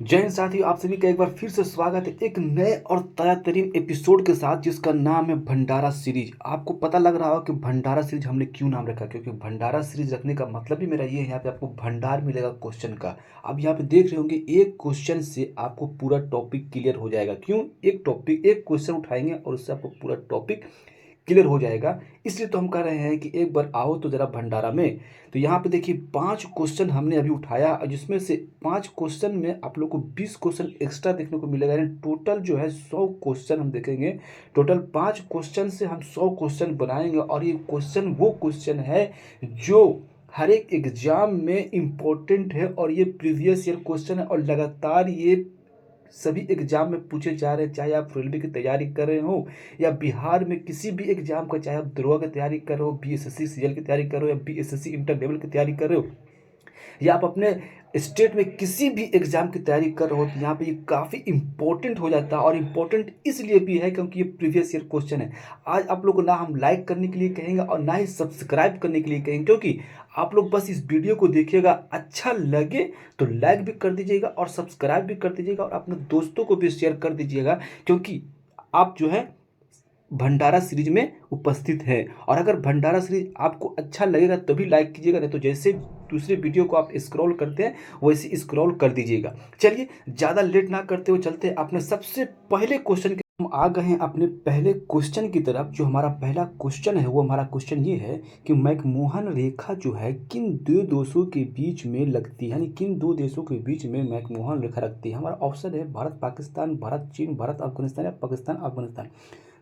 जय हिंद साथियों, आप सभी का एक बार फिर से स्वागत है एक नए और ताज़ा तरीन एपिसोड के साथ जिसका नाम है भंडारा सीरीज। आपको पता लग रहा हो कि भंडारा सीरीज हमने क्यों नाम रखा, क्योंकि भंडारा सीरीज रखने का मतलब ही मेरा ये है, यहाँ पे आपको भंडार मिलेगा क्वेश्चन का। अब यहाँ पे देख रहे होंगे एक क्वेश्चन से आपको पूरा टॉपिक क्लियर हो जाएगा। क्यों? एक क्वेश्चन उठाएंगे और उससे आपको पूरा टॉपिक क्लियर हो जाएगा। इसलिए तो हम कह रहे हैं कि एक बार आओ तो ज़रा भंडारा में। तो यहाँ पे देखिए 5 क्वेश्चन हमने अभी उठाया और जिसमें से 5 क्वेश्चन में आप लोग को 20 क्वेश्चन एक्स्ट्रा देखने को मिलेगा, यानी टोटल जो है 100 क्वेश्चन हम देखेंगे। टोटल 5 क्वेश्चन से हम 100 क्वेश्चन बनाएंगे और ये क्वेश्चन वो क्वेश्चन है जो हर एक एग्जाम में इम्पोर्टेंट है और ये प्रीवियस ईयर क्वेश्चन है और लगातार ये सभी एग्जाम में पूछे जा रहे हैं। चाहे आप रेलवे की तैयारी कर रहे हो या बिहार में किसी भी एग्जाम का, चाहे आप दरोगा की तैयारी कर रहे हो, बीएसएससी सीजीएल की तैयारी कर रहे हो या बीएसएससी इंटर लेवल की तैयारी कर रहे हो या आप अपने स्टेट में किसी भी एग्जाम की तैयारी कर रहे हो, तो यहाँ पे ये काफ़ी इंपॉर्टेंट हो जाता है। और इम्पोर्टेंट इसलिए भी है क्योंकि ये प्रीवियस ईयर क्वेश्चन है। आज आप लोग को ना हम लाइक करने के लिए कहेंगे और ना ही सब्सक्राइब करने के लिए कहेंगे, क्योंकि आप लोग बस इस वीडियो को देखिएगा, अच्छा लगे तो लाइक भी कर दीजिएगा और सब्सक्राइब भी कर दीजिएगा और अपने दोस्तों को भी शेयर कर दीजिएगा, क्योंकि आप जो है भंडारा सीरीज में उपस्थित है। और अगर भंडारा सीरीज आपको अच्छा लगेगा तभी लाइक कीजिएगा, नहीं तो जैसे दूसरे वीडियो को आप स्क्रॉल करते हैं वैसे स्क्रॉल कर दीजिएगा। चलिए ज़्यादा लेट ना करते हुए चलते हैं अपने सबसे पहले क्वेश्चन के। हम आ गए हैं अपने पहले क्वेश्चन की तरफ। जो हमारा पहला क्वेश्चन है वो हमारा क्वेश्चन ये है कि मैकमोहन रेखा जो है किन दो देशों के बीच में लगती है, यानी किन दो देशों के बीच में मैकमोहन रेखा लगती है। हमारा ऑप्शन है भारत पाकिस्तान, भारत चीन, भारत अफगानिस्तान या पाकिस्तान अफगानिस्तान।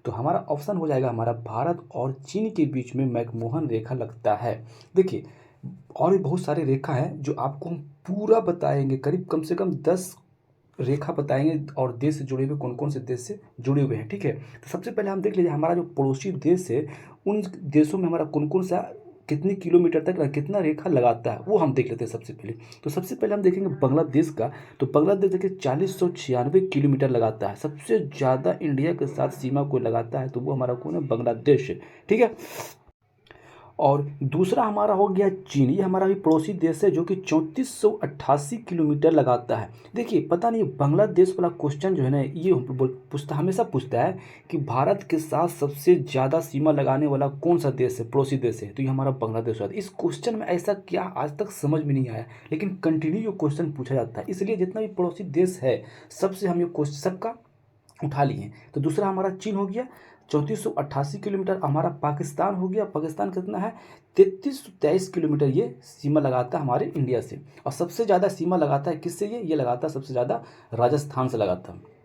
तो हमारा ऑप्शन हो जाएगा हमारा भारत और चीन के बीच में मैकमोहन रेखा लगता है। देखिए और भी बहुत सारे रेखा हैं जो आपको हम पूरा बताएंगे, करीब कम से कम 10 रेखा बताएंगे और देश से जुड़े हुए कौन कौन से देश से जुड़े हुए हैं। ठीक है, तो सबसे पहले हम देख लीजिए हमारा जो पड़ोसी देश है उन देशों में हमारा कौन कौन सा कितनी किलोमीटर तक कितना रेखा लगाता है वो हम देख लेते हैं सबसे पहले। तो सबसे पहले हम देखेंगे बांग्लादेश का। तो बांग्लादेश देखिए 4096 किलोमीटर लगाता है। सबसे ज़्यादा इंडिया के साथ सीमा को लगाता है तो वो हमारा कौन है? बांग्लादेश है। ठीक है, और दूसरा हमारा हो गया चीन। ये हमारा भी पड़ोसी देश है जो कि 3488 किलोमीटर लगाता है। देखिए पता नहीं बांग्लादेश वाला क्वेश्चन जो है ना ये हमेशा पूछता है कि भारत के साथ सबसे ज़्यादा सीमा लगाने वाला कौन सा देश है, पड़ोसी देश है, तो ये हमारा बांग्लादेश है। इस क्वेश्चन में ऐसा क्या आज तक समझ में नहीं आया, लेकिन कंटिन्यू क्वेश्चन पूछा जाता है, इसलिए जितना भी पड़ोसी देश है सबसे हम ये क्वेश्चन सबका उठा लिए। तो दूसरा हमारा चीन हो गया 3488 किलोमीटर। हमारा पाकिस्तान हो गया, पाकिस्तान कितना है? 3323 किलोमीटर ये सीमा लगाता है हमारे इंडिया से। और सबसे ज़्यादा सीमा लगाता है किससे? ये लगाता है सबसे ज़्यादा राजस्थान से लगाता है।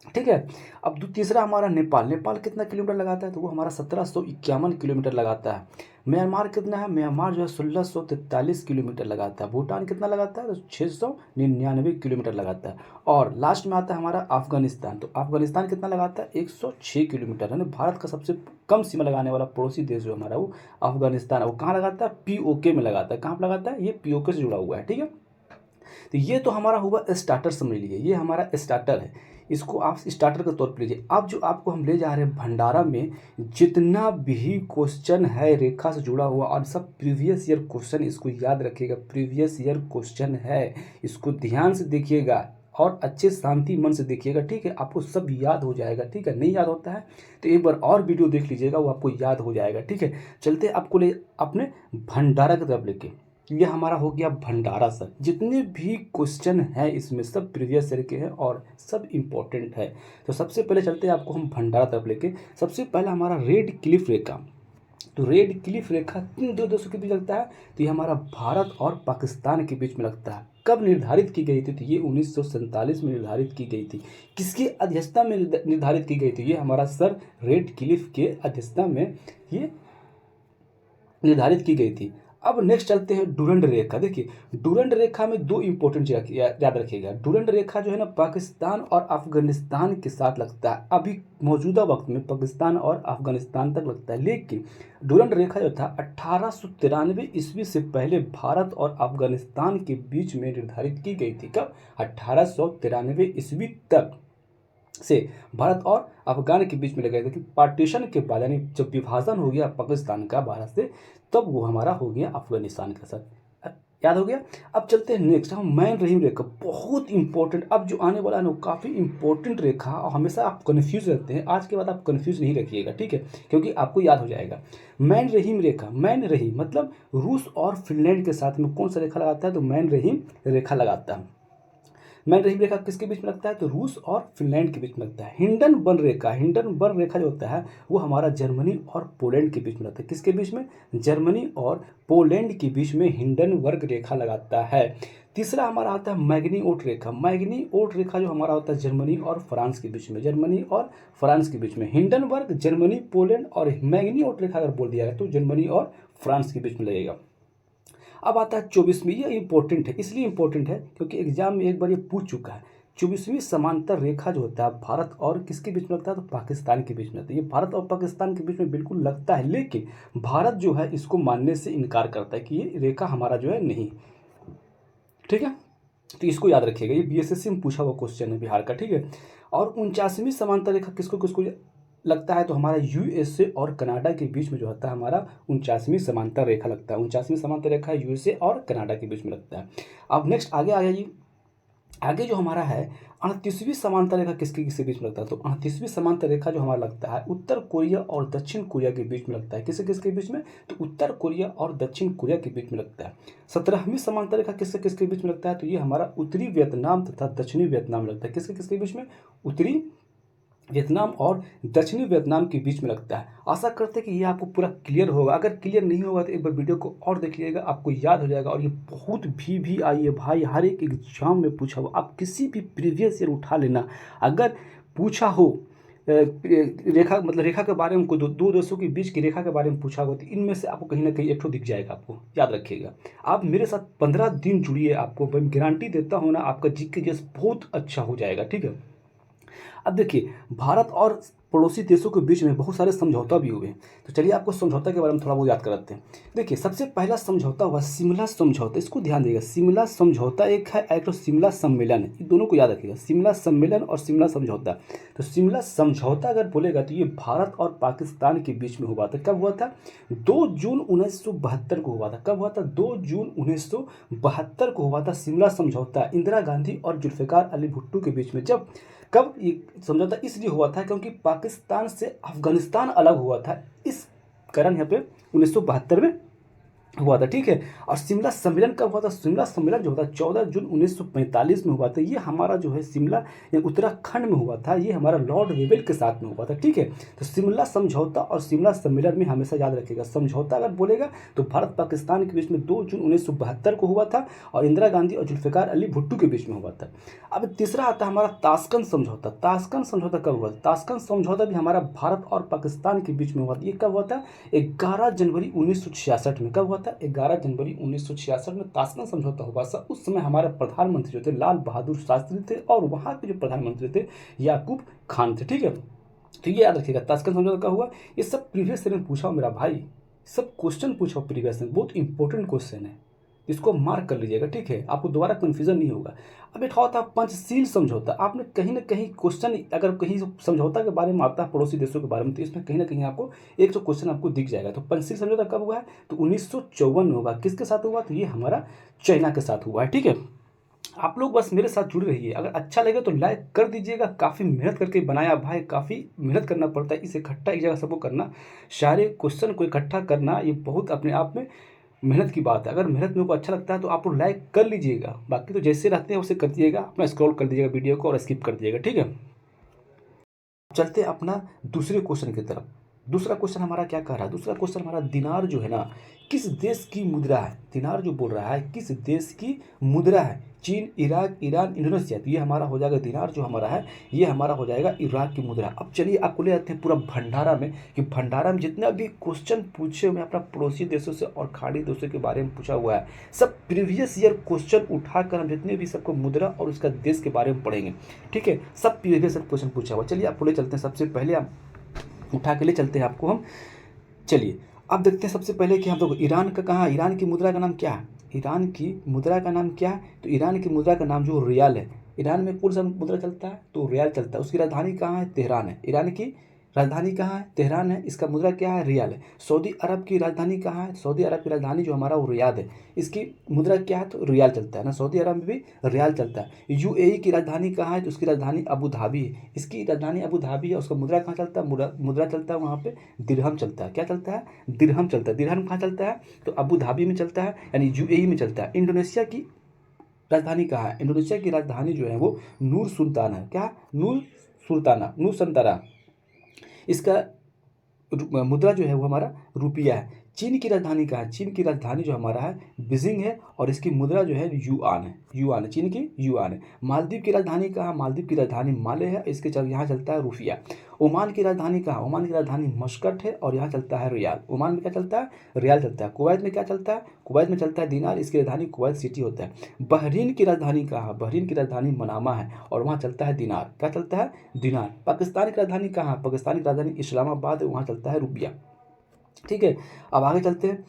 ठीक है, अब तीसरा हमारा नेपाल। नेपाल कितना किलोमीटर लगाता है? तो वो हमारा 1751 किलोमीटर लगाता है। म्यांमार कितना है? म्यांमार जो है 1643 किलोमीटर लगाता है। भूटान कितना लगाता है? तो 699 किलोमीटर लगाता है। और लास्ट में आता है हमारा अफगानिस्तान। तो अफगानिस्तान कितना लगाता है? 106 किलोमीटर। यानी भारत का सबसे कम सीमा लगाने वाला पड़ोसी देश जो हमारा वो अफगानिस्तान है। वो कहाँ लगाता है? पीओके में लगाता है। कहाँ पर लगाता है? ये पीओके से जुड़ा हुआ है। ठीक है, तो ये तो हमारा हुआ स्टार्टर, समझ लीजिए ये हमारा स्टार्टर है, इसको आप स्टार्टर के तौर पर लीजिए। अब जो आपको हम ले जा रहे हैं भंडारा में, जितना भी क्वेश्चन है रेखा से जुड़ा हुआ और सब प्रीवियस ईयर क्वेश्चन, इसको याद रखिएगा, प्रीवियस ईयर क्वेश्चन है, इसको ध्यान से देखिएगा और अच्छे शांति मन से देखिएगा। ठीक है, आपको सब याद हो जाएगा। ठीक है, नहीं याद होता है तो एक बार और वीडियो देख लीजिएगा, वो आपको याद हो जाएगा। ठीक है, चलते आपको ले अपने भंडारा की तरफ लेके। ये हमारा हो गया भंडारा सर। जितने भी क्वेश्चन हैं इसमें सब प्रीवियस ईयर के हैं और सब इम्पोर्टेंट है। तो सबसे पहले चलते हैं आपको हम भंडारा तरफ लेके। सबसे पहला हमारा रेड क्लिफ रेखा। तो रेड क्लिफ रेखा किन दो देशों के बीच लगता है? तो ये हमारा भारत और पाकिस्तान के बीच में लगता है। कब निर्धारित की गई थी? तो ये 1947 में निर्धारित की गई थी। किसकी अध्यक्षता में निर्धारित की गई थी? ये हमारा सर रेड क्लिफ के अध्यक्षता में ये निर्धारित की गई थी। अब नेक्स्ट चलते हैं डुरंड रेखा। देखिए डुरंड रेखा में दो इंपॉर्टेंट जगह याद रखिएगा। डुरंड रेखा जो है ना पाकिस्तान और अफगानिस्तान के साथ लगता है। अभी मौजूदा वक्त में पाकिस्तान और अफगानिस्तान तक लगता है, लेकिन डुरंड रेखा जो था 1893 ईस्वी से पहले भारत और अफगानिस्तान के बीच में निर्धारित की गई थी। कब? 1893 ईस्वी तक से भारत और अफगान के बीच में लगा था कि पार्टीशन के बाद, यानी जब विभाजन हो गया पाकिस्तान का भारत से, तब वो हमारा हो गया अफगानिस्तान के साथ। याद हो गया। अब चलते हैं नेक्स्ट, हम मैन रहीम रेखा, बहुत इंपॉर्टेंट। अब जो आने वाला है ना काफ़ी इंपॉर्टेंट रेखा, और हमेशा आप कन्फ्यूज रहते हैं, आज के बाद आप कन्फ्यूज नहीं रखिएगा, ठीक है, क्योंकि आपको याद हो जाएगा। मैन रहीम रेखा, मैन रहीम मतलब रूस और फिनलैंड के साथ में कौन सा रेखा लगाता है, तो मैन रहीम रेखा लगाता है। मैन रहीम रेखा किसके बीच में लगता है, तो रूस और फिनलैंड के बीच में लगता है। हिंडनबर्ग रेखा, हिंडनबर्ग रेखा जो होता है वो हमारा जर्मनी और पोलैंड के बीच में लगता है। किसके बीच में, जर्मनी और पोलैंड के बीच में हिंडनबर्ग रेखा लगाता है। तीसरा हमारा आता है मैग्नीओट रेखा, मैग्नीओट रेखा जो हमारा होता है जर्मनी और फ्रांस के बीच में, जर्मनी और फ्रांस के बीच में। हिंडनबर्ग, जर्मनी, पोलैंड और मैग्नीओट रेखा अगर बोल दिया जाए तो जर्मनी और फ्रांस के बीच में लगेगा। अब आता है 24वीं, ये इंपॉर्टेंट है, इसलिए इंपॉर्टेंट है क्योंकि एग्जाम में एक बार ये पूछ चुका है। 24वीं समांतर रेखा जो होता है भारत और किसके बीच में लगता है, तो पाकिस्तान के बीच में लगता है। ये भारत और पाकिस्तान के बीच में बिल्कुल लगता है, लेकिन भारत जो है इसको मानने से इनकार करता है कि ये रेखा हमारा जो है नहीं, ठीक है। तो इसको याद रखिएगा, ये बीएसएससी में पूछा हुआ क्वेश्चन है बिहार का, ठीक है। और 49वीं समांतर रेखा किसको किसको लगता है, तो हमारा यूएसए और कनाडा के बीच में जो होता है हमारा 49वीं समांतर रेखा लगता है। 49वीं समांतर रेखा यूएसए और कनाडा के बीच में लगता है। अब नेक्स्ट आगे आ जाइए, आगे जो हमारा है 38वीं समांतर रेखा किसके किसके बीच में लगता है, तो 38वीं समांतर रेखा जो हमारा लगता है उत्तर कोरिया और दक्षिण कोरिया के बीच में लगता है। किसके किसके बीच में, तो उत्तर कोरिया और दक्षिण कोरिया के बीच में लगता है। 17वीं समांतर रेखा किससे किसके बीच में लगता है, तो ये हमारा उत्तरी वियतनाम तथा दक्षिणी वियतनाम लगता है। किसके किसके बीच में, उत्तरी वियतनाम और दक्षिणी वियतनाम के बीच में लगता है। आशा करते हैं कि ये आपको पूरा क्लियर होगा। अगर क्लियर नहीं होगा तो एक बार वीडियो को और देख लीजिएगा, आपको याद हो जाएगा। और ये बहुत भी आई है भाई, हर एक एग्जाम में पूछा हो, आप किसी भी प्रीवियस ईयर उठा लेना, अगर पूछा हो रेखा मतलब रेखा के बारे में, कोई दो देशों के बीच की रेखा के बारे में पूछा होगा, तो इनमें से आपको कहीं ना कहीं एक ठो दिख जाएगा। आपको याद रखिएगा, आप मेरे साथ 15 दिन जुड़िए, आपको मैं गारंटी देता हूँ ना, आपका जीके जैसे बहुत अच्छा हो जाएगा, ठीक है। अब देखिए, भारत और पड़ोसी देशों के बीच में बहुत सारे समझौता भी हुए। तो चलिए आपको समझौता के बारे में थोड़ा बहुत याद कराते हैं। देखिए, सबसे पहला समझौता हुआ शिमला समझौता, इसको ध्यान देगा। शिमला समझौता एक है, एक तो शिमला सम्मेलन है, ये दोनों को याद रखिएगा, शिमला सम्मेलन और शिमला समझौता। तो शिमला समझौता अगर बोलेगा तो ये भारत और पाकिस्तान के बीच में हुआ था। कब हुआ था, 2 जून 1972 को हुआ था। कब हुआ था, 2 जून 1972 को हुआ था शिमला समझौता, इंदिरा गांधी और जुल्फिकार अली भुट्टो के बीच में। जब कब ये समझौता इसलिए हुआ था, क्योंकि पाकिस्तान से अफगानिस्तान अलग हुआ था, इस कारण यहाँ पे 1972 में हुआ था, ठीक है। और शिमला सम्मेलन कब हुआ था, शिमला सम्मेलन जो होता है 14 जून 1945 में हुआ था। ये हमारा जो है शिमला या उत्तराखंड में हुआ था, ये हमारा लॉर्ड वेवेल के साथ में हुआ था, ठीक है। तो शिमला समझौता और शिमला सम्मेलन में हमेशा याद रखिएगा, समझौता अगर बोलेगा तो भारत पाकिस्तान के बीच में 2 जून 1972 को हुआ था, और इंदिरा गांधी और जुल्फिकार अली भुट्टो के बीच में हुआ था। अब तीसरा आता है हमारा ताशकंद समझौता। ताशकंद समझौता कब हुआ, ताशकंद समझौता भी हमारा भारत और पाकिस्तान के बीच में हुआ था। ये कब हुआ था, 11 जनवरी 1966 में। कब हुआ था, 11 जनवरी 1966 में ताशकंद समझौता हुआ था। उस समय हमारे प्रधानमंत्री जो थे लाल बहादुर शास्त्री थे, और वहाँ के जो प्रधानमंत्री थे याकूब खान थे, ठीक है। तो ये याद रखिएगा, ताशकंद समझौता कब हुआ। ये सब प्रीवियस ईयर में पूछा हो मेरा भाई, सब क्वेश्चन पूछा हो प्रीवियस में, बहुत इंपॉर्टेंट क्वेश्चन है, इसको मार्क कर लीजिएगा, ठीक है, आपको दोबारा कन्फ्यूजन नहीं होगा। अब एक होता पंचशील समझौता, आपने कहीं ना कहीं क्वेश्चन अगर कहीं समझौता के बारे में आता है पड़ोसी देशों के बारे में, तो इसमें कहीं ना कहीं आपको एक तो क्वेश्चन आपको दिख जाएगा। तो पंचशील समझौता कब हुआ है, तो 1954 में होगा। किसके साथ हुआ, तो ये हमारा चाइना के साथ हुआ है, ठीक है। आप लोग बस मेरे साथ जुड़े रहिए, अगर अच्छा लगे तो लाइक कर दीजिएगा। काफ़ी मेहनत करके बनाया भाई, काफ़ी मेहनत करना पड़ता है, इसे इकट्ठा एक जगह सबको करना, सारे क्वेश्चन को इकट्ठा करना, ये बहुत अपने आप में मेहनत की बात है। अगर मेहनत मेरे को अच्छा लगता है तो आप लोग लाइक कर लीजिएगा, बाकी तो जैसे रहते हैं उसे कर दीजिएगा, अपना स्क्रॉल कर दीजिएगा वीडियो को और स्किप कर दीजिएगा, ठीक है। चलते अपना दूसरे क्वेश्चन की तरफ। दूसरा क्वेश्चन हमारा क्या कह रहा है, दूसरा क्वेश्चन हमारा दिनार जो है ना किस देश की मुद्रा है। दिनार जो बोल रहा है किस देश की मुद्रा है, चीन, इराक, ईरान, इंडोनेशिया। तो ये हमारा हो जाएगा दिनार जो हमारा है, ये हमारा हो जाएगा इराक की मुद्रा। अब चलिए आपको ले आते हैं पूरा भंडारा में, कि भंडारा में जितना भी क्वेश्चन पूछे हुए अपना पड़ोसी देशों से और खाड़ी देशों के बारे में पूछा हुआ है, सब प्रीवियस ईयर क्वेश्चन उठाकर हम जितने भी सबको मुद्रा और उसका देश के बारे में पढ़ेंगे, ठीक है। सब प्रीवियस ईयर क्वेश्चन पूछा हुआ। चलिए आपको ले चलते हैं, सबसे पहले हम उठा के ले चलते हैं आपको हम। चलिए अब देखते हैं सबसे पहले कि हम लोग ईरान का कहाँ, ईरान की मुद्रा का नाम क्या है, ईरान की मुद्रा का नाम क्या है, तो ईरान की मुद्रा का नाम जो रियाल है। ईरान में कौन सा मुद्रा चलता है, तो रियाल चलता है। उसकी राजधानी कहाँ है, तेहरान है। ईरान की राजधानी कहाँ है? तेहरान है। इसका मुद्रा क्या है? रियाल है। सऊदी अरब की राजधानी कहाँ है? सऊदी अरब की राजधानी जो हमारा वो रियाद है। इसकी मुद्रा क्या है? तो रियाल चलता है ना, सऊदी अरब में भी रियाल चलता है। यूएई की राजधानी कहाँ है? तो उसकी राजधानी अबू धाबी है। इसकी राजधानी अबू धाबी है। उसका मुद्रा कहाँ चलता है? मुद्रा चलता है वहाँ पे दिरहम चलता है। क्या चलता है? दिरहम चलता है। दिरहम कहाँ चलता है? तो अबू धाबी में चलता है, यानी यूएई में चलता है। इंडोनेशिया की राजधानी कहाँ है? इंडोनेशिया की राजधानी जो है वो नूर सुल्तान है। क्या? नूर सुल्ताना, नूर संतारा। इसका मुद्रा जो है वो हमारा रुपया है। चीन की राजधानी कहाँ है? चीन की राजधानी जो हमारा है बीजिंग है, और इसकी मुद्रा जो है युआन है। युआन है, चीन की युआन है। मालदीव की राजधानी कहाँ है? मालदीव की राजधानी माले है, इसके यहाँ चलता है रुपया। ओमान की राजधानी कहाँ? ओमान की राजधानी मस्कट है, और यहाँ चलता है रियाल। ओमान में क्या चलता है? रियाल चलता है। कुवैत में क्या चलता है? कुवैत में चलता है दिनार, इसकी राजधानी कुवैत सिटी होता है। बहरीन की राजधानी कहाँ है? बहरीन की राजधानी मनामा है, और वहाँ चलता है दिनार। क्या चलता है? दिनार। पाकिस्तान की राजधानी कहाँ है? पाकिस्तान की राजधानी इस्लामाबाद है, वहाँ चलता है रुपया। ठीक है, अब आगे चलते हैं।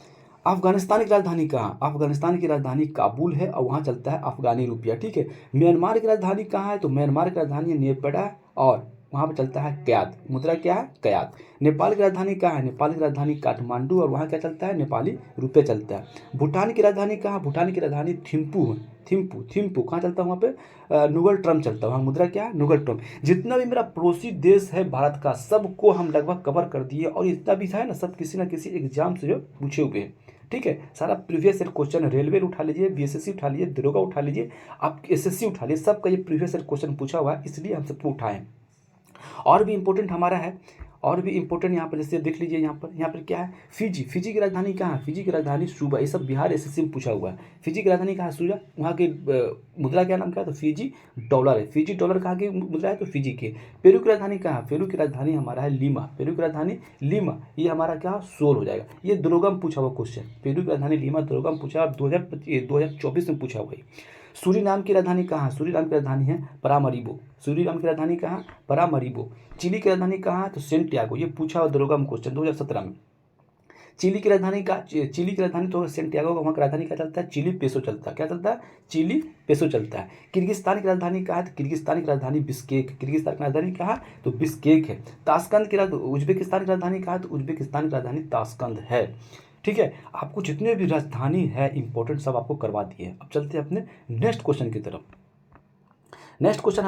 अफगानिस्तान की राजधानी कहाँ? अफगानिस्तान की राजधानी काबुल है, और वहाँ चलता है अफगानी रुपया। ठीक है, म्यांमार की राजधानी कहाँ है? तो म्यांमार की राजधानी नेपड़ा, और वहाँ पर चलता है क्यात। मुद्रा क्या है? क्यात। नेपाल की राजधानी कहाँ है? नेपाल की राजधानी काठमांडू, और वहाँ क्या चलता है? नेपाली रुपये चलता है। भूटान की राजधानी कहाँ? भूटान की राजधानी थिम्पू है। थिम्पू, थिम्पू कहाँ चलता है? वहाँ पे नुगल ट्रम चलता है। वहाँ मुद्रा क्या है? नुगल ट्रम। जितना भी मेरा पड़ोसी देश है भारत का, सबको हम लगभग कवर कर दिए, और इतना भी है ना, सब किसी ना किसी एग्जाम से जो पूछे हुए हैं। ठीक है, सारा प्रीवियस ईयर क्वेश्चन, रेलवे उठा लीजिए, बीएसएससी उठा लीजिए, दरोगा उठा लीजिए, आप एसएससी उठा लीजिए, सबका ये प्रीवियस ईयर क्वेश्चन पूछा हुआ है, इसलिए हम सबको उठाएं। और भी इम्पोर्टेंट हमारा है, और भी इम्पोर्टेंट यहाँ पर जैसे देख लीजिए, यहाँ पर क्या है? फिजी। फिजी की राजधानी कहाँ है? फिजी की राजधानी सूबा। ये सब बिहार एसएससी में पूछा हुआ है। फिजी की राजधानी कहाँ है? सूबा। वहाँ की मुद्रा क्या नाम क्या है? तो फिजी डॉलर है। फिजी डॉलर कहाँ की मुद्रा है? तो फिजी की। पेरू की राजधानी कहाँ है? पेरू की राजधानी हमारा है लीमा। पेरू की राजधानी लीमा, ये हमारा क्या सोल हो जाएगा। ये दरोगा में पूछा हुआ क्वेश्चन, पेरू की राजधानी लीमा, दरोगा में पूछा, 2024 में पूछा हुआ है। सूरीनाम की राजधानी कहाँ है? सूरीनाम की राजधानी है परामरीबो। सूरीनाम की राजधानी कहाँ है? परामरीबो। चिली की राजधानी कहाँ है? तो सेंटियागो। ये पूछा हुआ दरोगा में क्वेश्चन 2017 में। चिली की राजधानी का, चिली की राजधानी तो सेंटियागो का, वहाँ की राजधानी क्या चलता है? चिली पेसो चलता है। क्या चलता है? चिली पेसो चलता है। किर्गिस्तान की राजधानी कहाँ है? तो किर्गिस्तान की राजधानी बिस्केक। किर्गिस्तान की राजधानी कहाँ है? तो बिस्केक है। ताशकंद की उज्बेकिस्तान की राजधानी कहाँ है? तो उज्बेकिस्तान की राजधानी ताशकंद है। ठीक है, आपको जितने भी राजधानी है इंपॉर्टेंट सब आपको करवा दिए हैं। अब चलते हैं अपने नेक्स्ट क्वेश्चन की तरफ। नेक्स्ट क्वेश्चन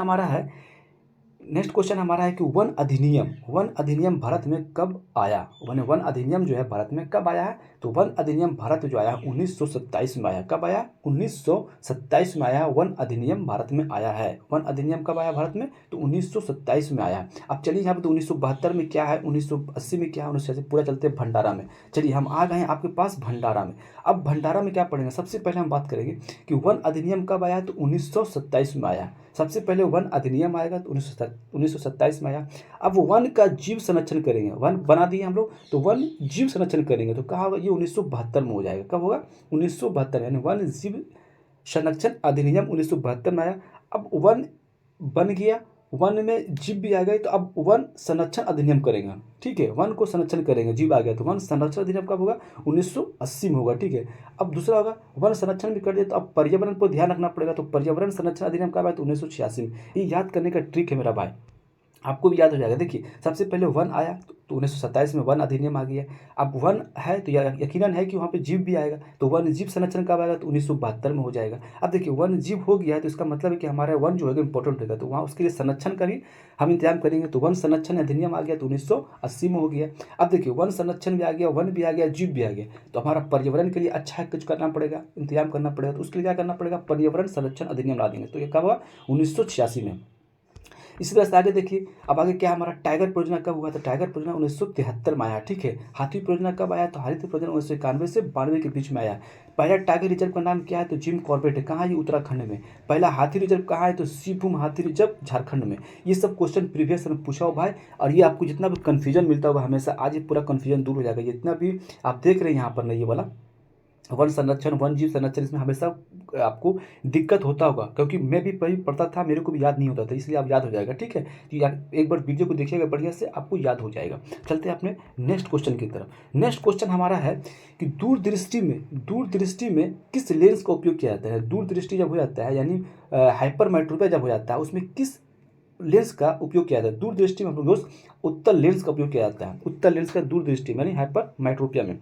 हमारा है कि वन अधिनियम भारत में कब आया? वन अधिनियम जो है भारत में कब आया है? तो वन अधिनियम भारत जो आया 1927 में आया। कब आया? 1927 में आया। वन अधिनियम भारत में आया है। वन अधिनियम कब आया भारत में? तो 1927 में आया। अब चलिए यहाँ पे तो 1972 में क्या है, 1980 में क्या है, 1980 पूरा चलते हैं भंडारा में। चलिए हम आ गए हैं आपके पास भंडारा में। अब भंडारा में क्या पढ़ेंगे? सबसे पहले हम बात करेंगे कि वन अधिनियम कब आया? तो 1927 में आया। सबसे पहले वन अधिनियम आएगा तो 1927 में आया। अब वन का जीव संरक्षण करेंगे, वन बना दिए हम लोग, तो वन जीव संरक्षण करेंगे तो कहाँ होगा? ये 1972 में हो जाएगा। कब होगा? 1972, यानी वन जीव संरक्षण अधिनियम 1972 में आया। अब वन बन गया, वन में जीव भी आ गए, तो अब वन संरक्षण अधिनियम करेंगे। ठीक है, वन को संरक्षण करेंगे, जीव आ गया तो वन संरक्षण अधिनियम कब होगा? 1980 में होगा। ठीक है, अब दूसरा होगा वन संरक्षण भी कर दिया तो अब पर्यावरण पर ध्यान रखना पड़ेगा, तो पर्यावरण संरक्षण अधिनियम कब आया? तो 1986 में। ये याद करने का ट्रिक है मेरा भाई, आपको भी याद हो जाएगा। देखिए सबसे पहले वन आया तो 1927 में वन अधिनियम आ गया। अब वन है तो यकीनन है कि वहाँ पे जीव भी आएगा, तो वन जीव संरक्षण कब आएगा? तो 1972 में हो जाएगा। अब देखिए वन जीव हो गया है तो इसका मतलब है कि हमारा वन जो है इंपॉर्टेंट होगा, तो वहाँ उसके लिए संरक्षण का भी हम इंतजाम करेंगे। तो वन संरक्षण अधिनियम आ गया तो 1980 में हो गया। अब देखिए वन संरक्षण भी आ गया, वन भी आ गया, जीव भी आ गया, तो हमारा पर्यावरण के लिए अच्छा है कुछ करना पड़ेगा, इंतजाम करना पड़ेगा। तो उसके लिए क्या करना पड़ेगा? पर्यावरण संरक्षण अधिनियम ला देंगे। तो ये कब हुआ? 1986 में। इसी तरह से आगे देखिए, अब आगे क्या हमारा टाइगर परियोजना कब हुआ? तो टाइगर परियोजना 1973 में आया। ठीक है, हाथी परियोजना कब आया? तो हाथी परियोजना 1991 से 92 के बीच में आया। पहला टाइगर रिजर्व का नाम क्या है? तो जिम कॉर्बेट है। कहाँ है? ये उत्तराखंड में। पहला हाथी रिजर्व कहाँ है? तो सिंहभूम हाथी रिजर्व झारखंड में। ये सब क्वेश्चन प्रीवियस में पूछा हो भाई, और ये आपको जितना भी कन्फ्यूजन मिलता होगा हमेशा, आज ये पूरा कन्फ्यूजन दूर हो जाएगा। जितना भी आप देख रहे हैं यहाँ पर ना, ये वाला वन संरक्षण, वन जीव संरक्षण, इसमें हमेशा आपको दिक्कत होता होगा, क्योंकि मैं भी पढ़ी पढ़ता था, मेरे को भी याद नहीं होता था, इसलिए आप याद हो जाएगा। ठीक है, तो एक बार वीडियो को देखिएगा बढ़िया से, आपको याद हो जाएगा। चलते हैं अपने नेक्स्ट क्वेश्चन की तरफ। नेक्स्ट क्वेश्चन हमारा है कि दूरदृष्टि में किस लेंस का उपयोग किया जाता है? दूरदृष्टि जब हो जाता है, यानी हाइपरमेट्रोपिया जब हो जाता है, उसमें किस लेंस का उपयोग किया जाता है। दूरदृष्टि में हम लोग दोस्त उत्तल लेंस का उपयोग किया जाता है। उत्तल लेंस का दूरदृष्टि यानी हाइपरमेट्रोपिया में।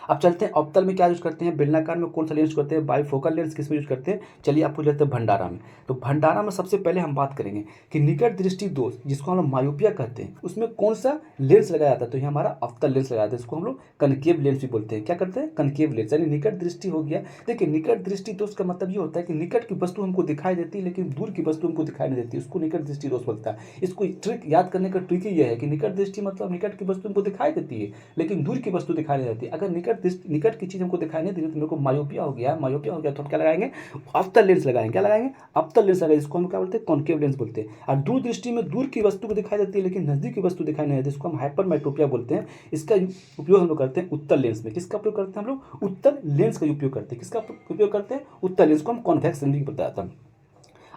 अब चलते हैं अवतल में क्या यूज करते हैं, बेलनाकार में कौन सा लेंस करते हैं, बाइफोकल लेंस किस में यूज करते हैं। चलिए आपको लेते हैं भंडारा में। तो भंडारा में सबसे पहले हम बात करेंगे कि निकट दृष्टि दोष जिसको हम लोग मायोपिया कहते हैं उसमें कौन सा लेंस लगाया जाता है। तो ये हमारा अवतल लेंस लगाया जाता है, इसको हम लोग कनकेव लेंस भी बोलते हैं। क्या करते हैं, कनकेव लेंस, यानी निकट दृष्टि हो गया। देखिए निकट दृष्टि दोष का मतलब ये होता है कि निकट की वस्तु हमको दिखाई देती है लेकिन दूर की वस्तु हमको दिखाई नहीं देती, उसको निकट दृष्टि दोष बोलता है। इसको ट्रिक याद करने का ट्रिक ये है कि निकट दृष्टि मतलब निकट की वस्तु हमको दिखाई देती है लेकिन दूर की वस्तु दिखाई नहीं देती। अगर निकट की चीज हमको दिखाई नहीं दी तो मेरे को मायोपिया हो गया तो हम क्या लगाएंगे, अवतल लेंस लगाएंगे। क्या लगाएंगे, अवतल लेंस लगाएंगे, इसको हम क्या बोलते हैं, कॉन्केव लेंस बोलते हैं। और दूर दृष्टि में दूर की वस्तु को दिखाई देती है लेकिन नजदीक की वस्तु दिखाई नहीं देती, इसको हम हाइपरमेट्रोपिया बोलते हैं। इसका उपयोग हम लोग करते हैं उत्तल लेंस में। किसका उपयोग करते हैं हम लोग, उत्तल लेंस का उपयोग करते हैं। किसका उपयोग करते हैं, उत्तल लेंस को हम कॉन्वेक्स लेंस भी बताया था।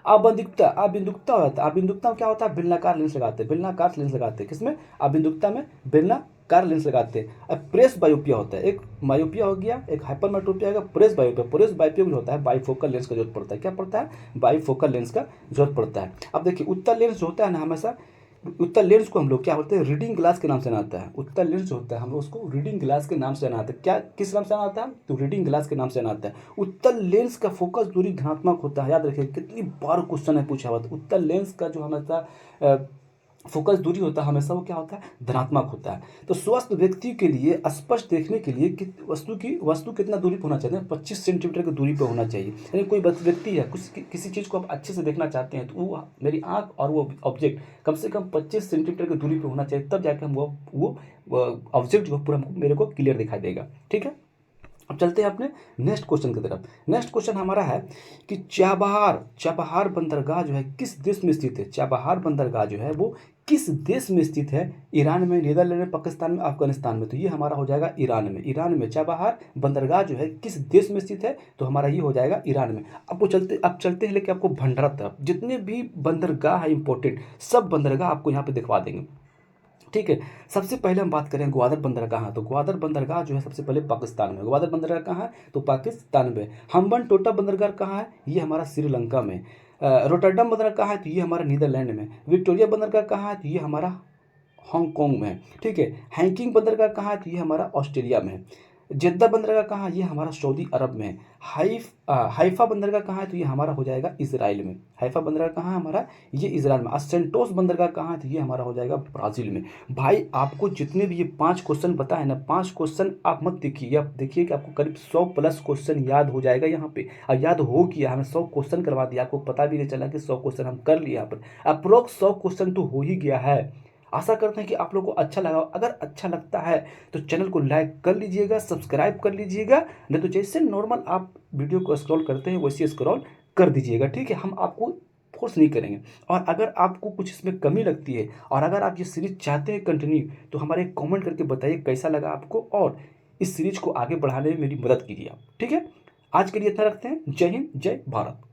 अबिंदुकता, अबिंदुकता होता है, अबिंदुकता में क्या होता है, बेलनाकार लेंस लगाते हैं, बेलनाकार लेंस लगाते हैं। किसमें, अबिंदुकता में बेलनाकार लेंस लगाते हैं। अब प्रेस बायोपिया होता है, एक मायोपिया हो गया, एक हाइपरमेट्रोपिया हो गया, प्रेस बायोपिया। प्रेस बायोपिया में होता है बाइफोकल लेंस का जरूरत पड़ता है। क्या पड़ता है, बाइफोकल लेंस का जरूरत पड़ता है। अब देखिए उत्तल लेंस जो होता है ना, हमेशा उत्तल लेंस को हम लोग क्या बोलते हैं, रीडिंग ग्लास के नाम से जानता है। उत्तल लेंस जो होता है हम लोग उसको रीडिंग ग्लास के नाम से जानते हैं। क्या, किस नाम से जानता है, तो रीडिंग ग्लास के नाम से जानता है। उत्तल लेंस का फोकस दूरी धनात्मक होता है। याद रखिए कितनी बार क्वेश्चन है पूछा हुआ। तो उत्तल लेंस का जो हमेशा फोकस दूरी होता है हमेशा वो क्या होता है, धनात्मक होता है। तो स्वस्थ व्यक्ति के लिए स्पष्ट देखने के लिए वस्तु कितना दूरी पर होना चाहिए, 25 सेंटीमीटर की दूरी पर होना चाहिए। यानी कोई व्यक्ति है किसी चीज़ को आप अच्छे से देखना चाहते हैं तो वो मेरी आंख और वो ऑब्जेक्ट कम से कम 25 सेंटीमीटर की दूरी पर होना चाहिए, तब जाकर हम वो ऑब्जेक्ट जो पूरा मेरे को क्लियर दिखाई देगा। ठीक है, अब चलते हैं अपने नेक्स्ट क्वेश्चन की तरफ। नेक्स्ट क्वेश्चन हमारा है कि चाबहार बंदरगाह जो है किस देश में स्थित है। चाबहार बंदरगाह जो है वो किस देश में स्थित है, ईरान में, नीदरलैंड में, पाकिस्तान में, अफगानिस्तान में। तो ये हमारा हो जाएगा ईरान में। ईरान में चाबहार बंदरगाह जो है किस देश में स्थित है, तो हमारा ये हो जाएगा ईरान में। अब चलते हैं लेके आपको भंडारा तरफ। जितने भी बंदरगाह है इंपॉर्टेंट, सब बंदरगाह आपको यहाँ पे दिखवा देंगे। ठीक है, सबसे पहले हम बात करें ग्वादर बंदरगाह। तो ग्वादर बंदरगाह जो है सबसे पहले पाकिस्तान में। ग्वादर बंदरगाह कहाँ है, तो पाकिस्तान में। हम्बन टोटा बंदरगाह कहाँ है, ये हमारा श्रीलंका में। रोटरडम बंदरगाह कहाँ है, तो ये हमारा नीदरलैंड में। विक्टोरिया बंदरगाह कहाँ है, तो ये हमारा हांगकांग में है। ठीक है, हैंकिंग बंदरगाह कहाँ है, तो ये हमारा ऑस्ट्रेलिया में है। जेद्दा बंदरगाह कहाँ है, ये हमारा सऊदी अरब में है। हाइफा बंदरगाह कहाँ है, तो ये हमारा हो जाएगा इजराइल में। हाइफा बंदरगाह कहाँ है हमारा, ये इजराइल में। सेंटोस बंदरगाह कहाँ है, तो ये हमारा हो जाएगा ब्राज़ील में। भाई आपको जितने भी ये 5 क्वेश्चन पता है ना, 5 क्वेश्चन आप मत देखिए, आप देखिए कि आपको करीब 100 प्लस क्वेश्चन याद हो जाएगा यहाँ पे। और याद हो किया, हमें 100 क्वेश्चन करवा दिया, आपको पता भी नहीं चला कि 100 क्वेश्चन हम कर लिए यहाँ पर। अप्रोक्स 100 क्वेश्चन तो हो ही गया है। आशा करते हैं कि आप लोगों को अच्छा लगा। अगर अच्छा लगता है तो चैनल को लाइक कर लीजिएगा, सब्सक्राइब कर लीजिएगा, नहीं तो जैसे नॉर्मल आप वीडियो को स्क्रॉल करते हैं वैसे स्क्रॉल कर दीजिएगा। ठीक है, हम आपको फोर्स नहीं करेंगे। और अगर आपको कुछ इसमें कमी लगती है और अगर आप ये सीरीज चाहते हैं कंटिन्यू, तो हमारे कमेंट करके बताइए कैसा लगा आपको, और इस सीरीज को आगे बढ़ाने में मेरी मदद कीजिए आप। ठीक है, आज के लिए इतना रखते हैं। जय हिंद, जय भारत।